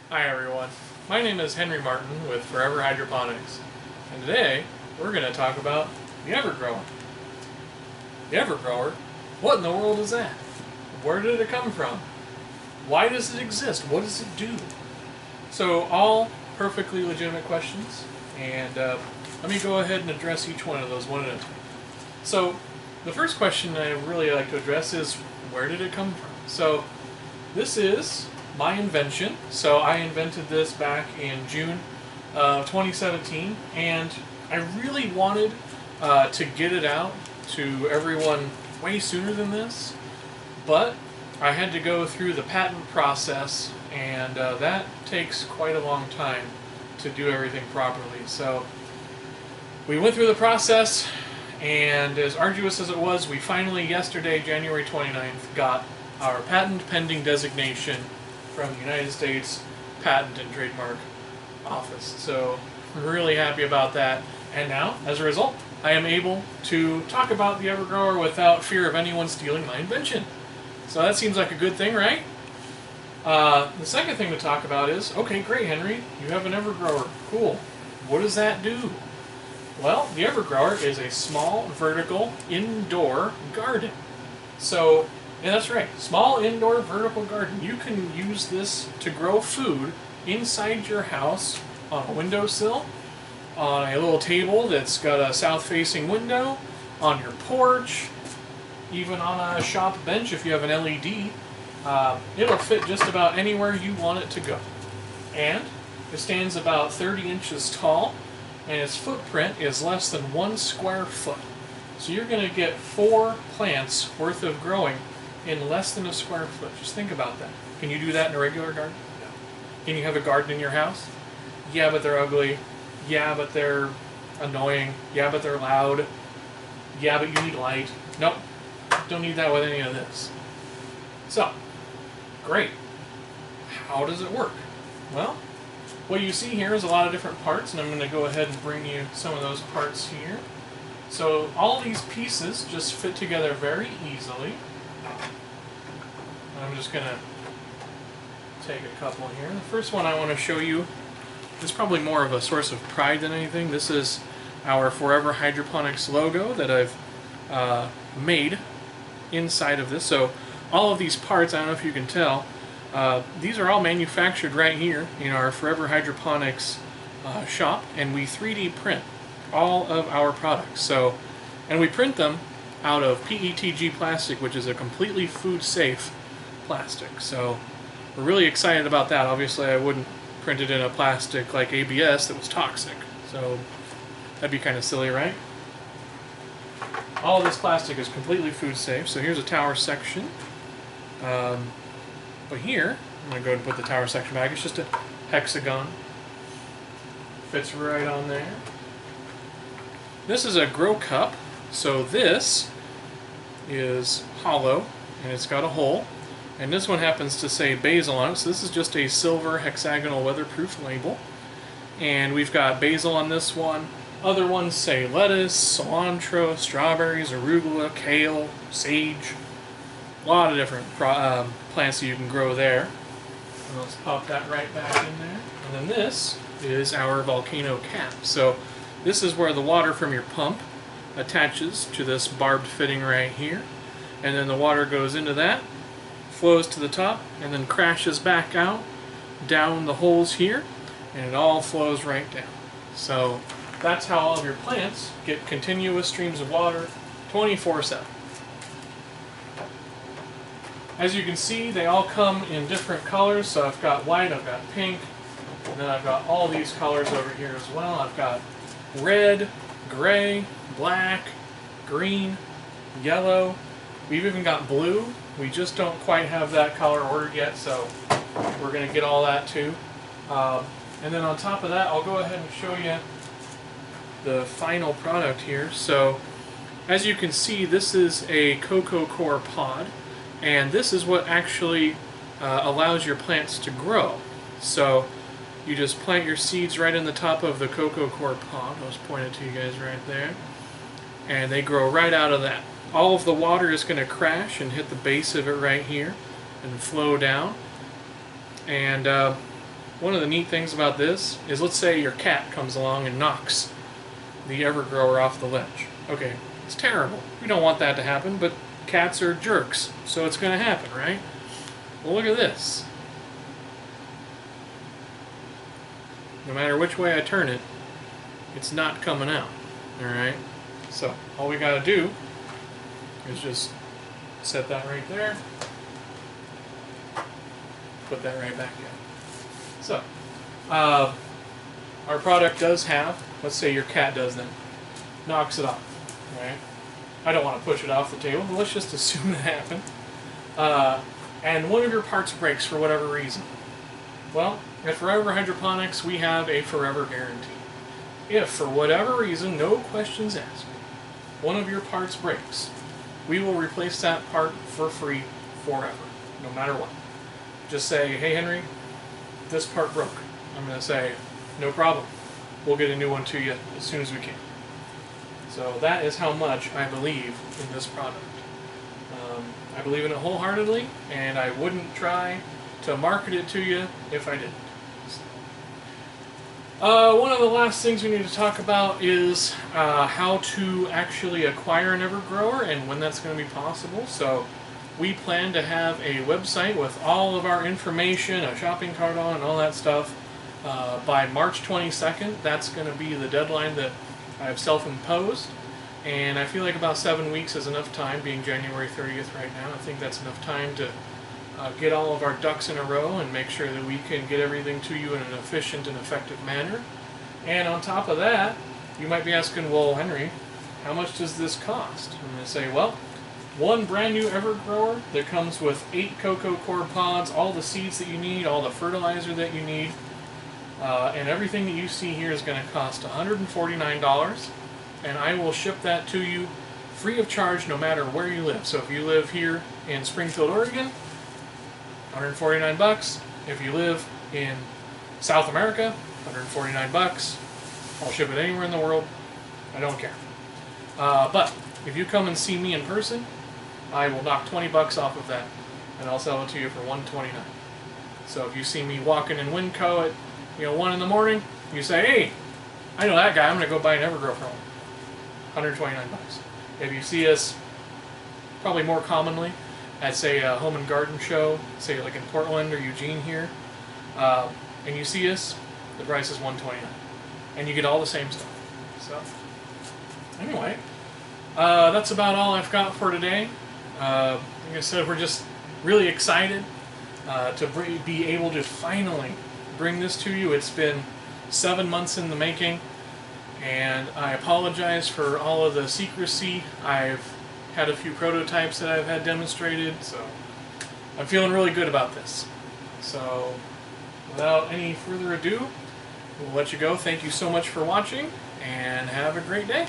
Hi everyone, my name is Henry Martin with Forever Hydroponics, and today we're going to talk about the EverGrower. The EverGrower? What in the world is that? Where did it come from? Why does it exist? What does it do? So all perfectly legitimate questions, and let me go ahead and address each one of those one at a time. So the first question I really like to address is, where did it come from? So this is my invention. So I invented this back in June of 2017, and I really wanted to get it out to everyone way sooner than this, but I had to go through the patent process, and that takes quite a long time to do everything properly. So we went through the process, and as arduous as it was, we finally, yesterday, January 29th, got our patent pending designation from the United States Patent and Trademark Office. So I'm really happy about that. And now, as a result, I am able to talk about the EverGrower without fear of anyone stealing my invention. So that seems like a good thing, right? The second thing to talk about is, okay, great, Henry, you have an EverGrower. Cool. What does that do? Well, the EverGrower is a small, vertical, indoor garden. So, yeah, that's right, small, indoor, vertical garden. You can use this to grow food inside your house on a windowsill, on a little table that's got a south-facing window, on your porch, even on a shop bench if you have an LED. It'll fit just about anywhere you want it to go. And it stands about 30 inches tall, and its footprint is less than 1 square foot. So you're going to get 4 plants worth of growing in less than a square foot. Just think about that. Can you do that in a regular garden? No. Can you have a garden in your house? Yeah, but they're ugly. Yeah, but they're annoying. Yeah, but they're loud. Yeah, but you need light. Nope. Don't need that with any of this. So, great. How does it work? Well, what you see here is a lot of different parts, and I'm going to go ahead and bring you some of those parts here. So all these pieces just fit together very easily. I'm just going to take a couple here. The first one I want to show you is probably more of a source of pride than anything. This is our Forever Hydroponics logo that I've made inside of this. So all of these parts, I don't know if you can tell, these are all manufactured right here in our Forever Hydroponics shop, and we 3D print all of our products. So, and we print them out of PETG plastic, which is a completely food-safe plastic. So we're really excited about that. Obviously, I wouldn't print it in a plastic like ABS that was toxic. So that'd be kind of silly, right? All of this plastic is completely food-safe. So here's a tower section. But here, I'm going to go ahead and put the tower section back. It's just a hexagon. Fits right on there. This is a grow cup. So this is hollow, and it's got a hole. And this one happens to say basil on it. So this is just a silver hexagonal weatherproof label. And we've got basil on this one. Other ones say lettuce, cilantro, strawberries, arugula, kale, sage. A lot of different plants that you can grow there. And let's pop that right back in there. And then this is our volcano cap. So this is where the water from your pump attaches to this barbed fitting right here. And then the water goes into that, flows to the top, and then crashes back out down the holes here, and it all flows right down. So that's how all of your plants get continuous streams of water 24/7. As you can see, they all come in different colors. So I've got white, I've got pink, and then I've got all these colors over here as well. I've got red, gray, black, green, yellow. We've even got blue. We just don't quite have that color ordered yet, so we're going to get all that too. And then on top of that, I'll go ahead and show you the final product here. So as you can see, this is a cocoa core pod, and this is what actually allows your plants to grow. So you just plant your seeds right in the top of the cocoa core pod. I'll just point it to you guys right there. And they grow right out of that. All of the water is going to crash and hit the base of it right here and flow down. And one of the neat things about this is, let's say your cat comes along and knocks the EverGrower off the ledge. Okay, it's terrible. We don't want that to happen, but cats are jerks, so it's going to happen, right? Well, look at this. No matter which way I turn it, it's not coming out. Alright? So, all we got to do is just set that right there. Put that right back in. So, our product does have, let's say your cat does then, knocks it off. Right? I don't want to push it off the table, but let's just assume it happened. And one of your parts breaks for whatever reason. Well, at Forever Hydroponics, we have a forever guarantee. If, for whatever reason, no questions asked, one of your parts breaks, we will replace that part for free forever, no matter what. Just say, hey Henry, this part broke. I'm going to say, no problem. We'll get a new one to you as soon as we can. So that is how much I believe in this product. I believe in it wholeheartedly, and I wouldn't try to market it to you if I didn't. One of the last things we need to talk about is how to actually acquire an EverGrower and when that's going to be possible. So we plan to have a website with all of our information, a shopping cart on, and all that stuff by March 22nd. That's going to be the deadline that I've self-imposed. And I feel like about 7 weeks is enough time, being January 30th right now. I think that's enough time to get all of our ducks in a row and make sure that we can get everything to you in an efficient and effective manner. And on top of that, you might be asking, well, Henry, how much does this cost? I'm going to say, well, one brand new EverGrower that comes with 8 cocoa core pods, all the seeds that you need, all the fertilizer that you need, and everything that you see here is going to cost $149. And I will ship that to you free of charge no matter where you live. So if you live here in Springfield, Oregon, $149. If you live in South America, $149. I'll ship it anywhere in the world. I don't care. But if you come and see me in person, I will knock 20 bucks off of that, and I'll sell it to you for $129. So if you see me walking in Winco at 1 in the morning, you say, hey, I know that guy. I'm going to go buy an EverGrower from him. $129. If you see us, probably more commonly, at say a home and garden show, say like in Portland or Eugene here, and you see us, the price is $129, and you get all the same stuff. So anyway, that's about all I've got for today. Like I said, we're just really excited to be able to finally bring this to you. It's been 7 months in the making, and I apologize for all of the secrecy. I've had a few prototypes that I've had demonstrated, so I'm feeling really good about this. So without any further ado, we'll let you go. Thank you so much for watching, and have a great day.